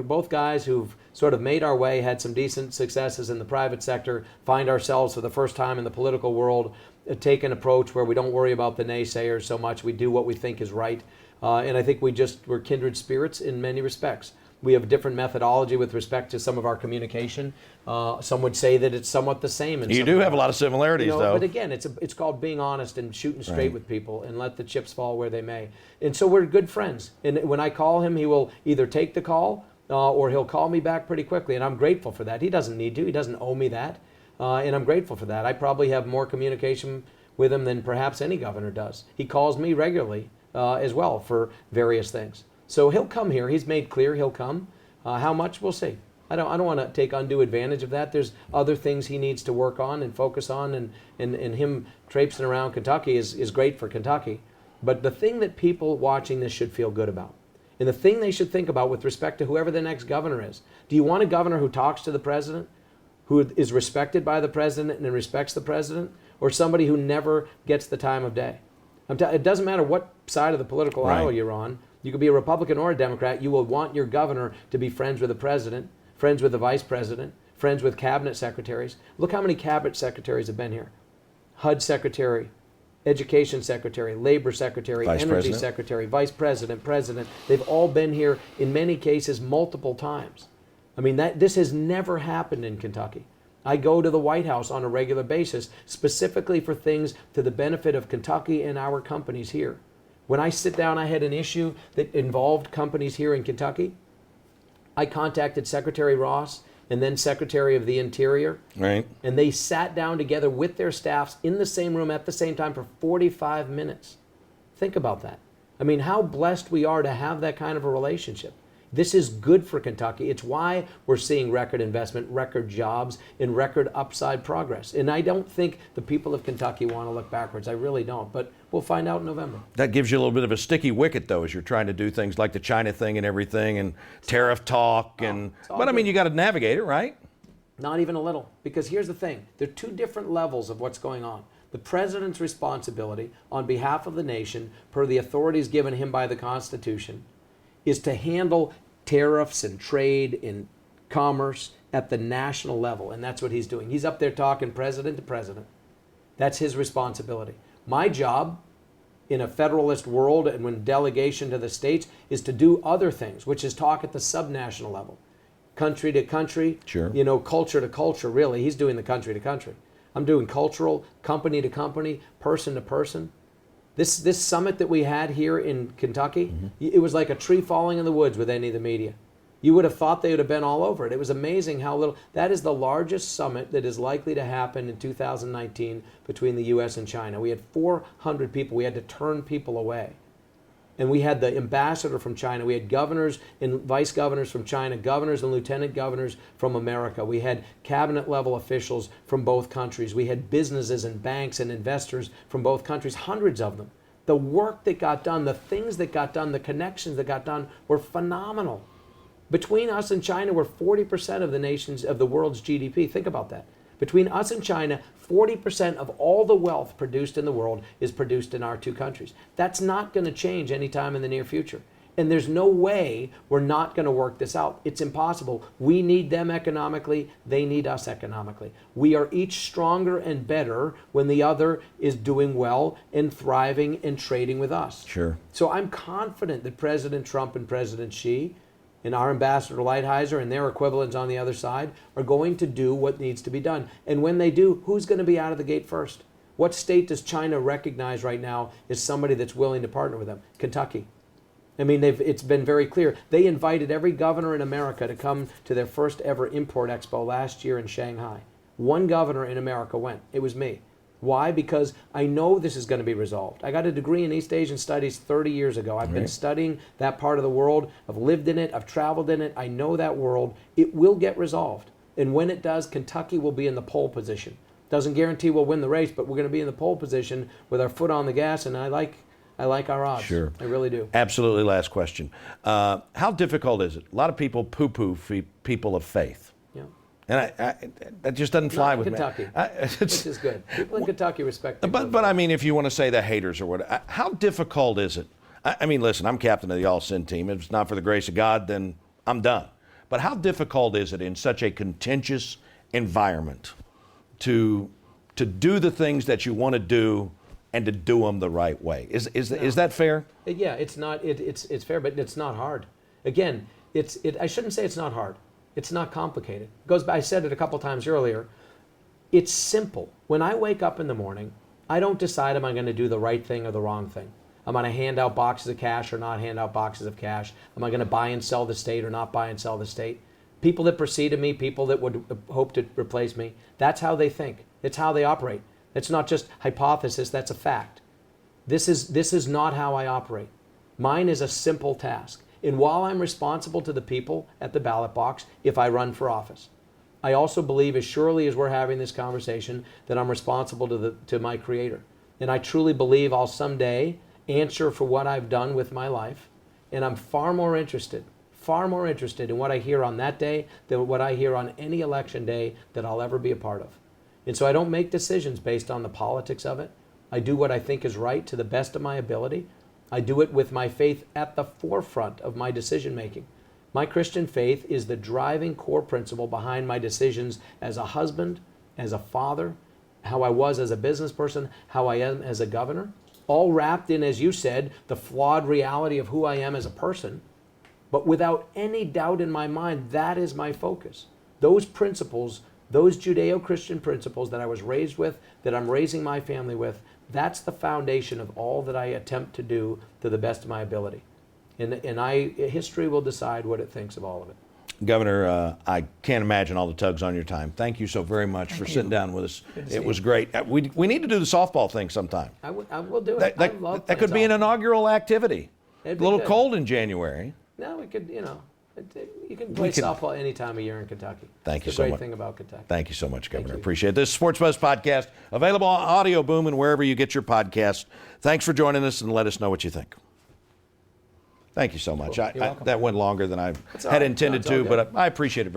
both guys who've sort of made our way, had some decent successes in the private sector, find ourselves for the first time in the political world, take an approach where we don't worry about the naysayers so much. We do what we think is right. And I think we're kindred spirits in many respects. We have a different methodology with respect to some of our communication. Some would say that it's somewhat the same. You do have a lot of similarities, though. But again, it's called being honest and shooting straight with people and let the chips fall where they may. And so we're good friends. And when I call him, he will either take the call or he'll call me back pretty quickly. And I'm grateful for that. He doesn't need to. He doesn't owe me that. And I'm grateful for that. I probably have more communication with him than perhaps any governor does. He calls me regularly as well for various things. So he'll come here. He's made clear he'll come. How much, we'll see. I don't want to take undue advantage of that. There's other things he needs to work on and focus on, and him traipsing around Kentucky is great for Kentucky. But the thing that people watching this should feel good about, and the thing they should think about with respect to whoever the next governor is, do you want a governor who talks to the president, who is respected by the president and respects the president, or somebody who never gets the time of day? It doesn't matter what side of the political aisle you're on. You could be a Republican or a Democrat. You will want your governor to be friends with the president, friends with the vice president, friends with cabinet secretaries. Look how many cabinet secretaries have been here. HUD secretary, education secretary, labor secretary, energy secretary, vice president, president. They've all been here, in many cases, multiple times. I mean, this has never happened in Kentucky. I go to the White House on a regular basis, specifically for things to the benefit of Kentucky and our companies here. When I sit down, I had an issue that involved companies here in Kentucky. I contacted Secretary Ross and then Secretary of the Interior. Right. And they sat down together with their staffs in the same room at the same time for 45 minutes. Think about that. I mean, how blessed we are to have that kind of a relationship. This is good for Kentucky. It's why we're seeing record investment, record jobs, and record upside progress. And I don't think the people of Kentucky want to look backwards. I really don't. But we'll find out in November. That gives you a little bit of a sticky wicket, though, as you're trying to do things like the China thing and everything, and tariff talk. But I mean, you got to navigate it, right? Not even a little. Because here's the thing. There are two different levels of what's going on. The president's responsibility on behalf of the nation, per the authorities given him by the Constitution, is to handle tariffs and trade and commerce at the national level. And that's what he's doing. He's up there talking president to president. That's his responsibility. My job in a federalist world and when delegation to the states is to do other things, which is talk at the subnational level. Country to country, culture to culture, really. He's doing the country to country. I'm doing cultural, company to company, person to person. This summit that we had here in Kentucky, it was like a tree falling in the woods with any of the media. You would have thought they would have been all over it. It was amazing how little. That is the largest summit that is likely to happen in 2019 between the U.S. and China. We had 400 people. We had to turn people away. And we had the ambassador from China. We had governors and vice governors from China, governors and lieutenant governors from America. We had cabinet level officials from both countries. We had businesses and banks and investors from both countries, hundreds of them. The work that got done, the things that got done, the connections that got done were phenomenal. Between us and China, we're 40% of the world's GDP. Think about that. Between us and China, 40% of all the wealth produced in the world is produced in our two countries. That's not going to change anytime in the near future. And there's no way we're not going to work this out. It's impossible. We need them economically. They need us economically. We are each stronger and better when the other is doing well and thriving and trading with us. Sure. So I'm confident that President Trump and President Xi and our Ambassador Lighthizer and their equivalents on the other side are going to do what needs to be done. And when they do, who's going to be out of the gate first? What state does China recognize right now as somebody that's willing to partner with them? Kentucky. I mean, it's been very clear. They invited every governor in America to come to their first ever import expo last year in Shanghai. One governor in America went. It was me. Why? Because I know this is going to be resolved. I got a degree in East Asian Studies 30 years ago. I've been studying that part of the world. I've lived in it. I've traveled in it. I know that world. It will get resolved. And when it does, Kentucky will be in the pole position. Doesn't guarantee we'll win the race, but we're going to be in the pole position with our foot on the gas, and I like our odds. Sure. I really do. Absolutely. Last question. How difficult is it? A lot of people poo-poo people of faith. And that just doesn't fly with Kentucky, me. which is good. People in Kentucky respect people. But I mean, if you want to say the haters or what, how difficult is it? I mean, listen, I'm captain of the All-Sin team. If it's not for the grace of God, then I'm done. But how difficult is it in such a contentious environment to do the things that you want to do and to do them the right way? Is that fair? Yeah, it's not. It's fair, but it's not hard. Again, I shouldn't say it's not hard. It's not complicated. It goes back, I said it a couple times earlier. It's simple. When I wake up in the morning, I don't decide am I going to do the right thing or the wrong thing. Am I going to hand out boxes of cash or not hand out boxes of cash? Am I going to buy and sell the state or not buy and sell the state? People that preceded me, people that would hope to replace me, that's how they think. It's how they operate. It's not just hypothesis, that's a fact. This is not how I operate. Mine is a simple task. And while I'm responsible to the people at the ballot box, if I run for office, I also believe, as surely as we're having this conversation, that I'm responsible to my Creator. And I truly believe I'll someday answer for what I've done with my life. And I'm far more interested in what I hear on that day than what I hear on any election day that I'll ever be a part of. And so I don't make decisions based on the politics of it. I do what I think is right to the best of my ability. I do it with my faith at the forefront of my decision making. My Christian faith is the driving core principle behind my decisions as a husband, as a father, how I was as a business person, how I am as a governor, all wrapped in, as you said, the flawed reality of who I am as a person. But without any doubt in my mind, that is my focus. Those principles, those Judeo-Christian principles that I was raised with, that I'm raising my family with, that's the foundation of all that I attempt to do to the best of my ability. And history will decide what it thinks of all of it. Governor, I can't imagine all the tugs on your time. Thank you so very much for sitting down with us. It was great. We need to do the softball thing sometime. I will do it. That could be an inaugural activity. A little cold in January. No, we could, you can play softball any time of year in Kentucky. Thank you so much. The great thing about Kentucky. Thank you so much, Governor. Appreciate this. Sports Buzz Podcast, available on Audio Boom and wherever you get your podcasts. Thanks for joining us, and let us know what you think. Thank you so much. Cool. That went longer than I had intended to, but I appreciate it very much.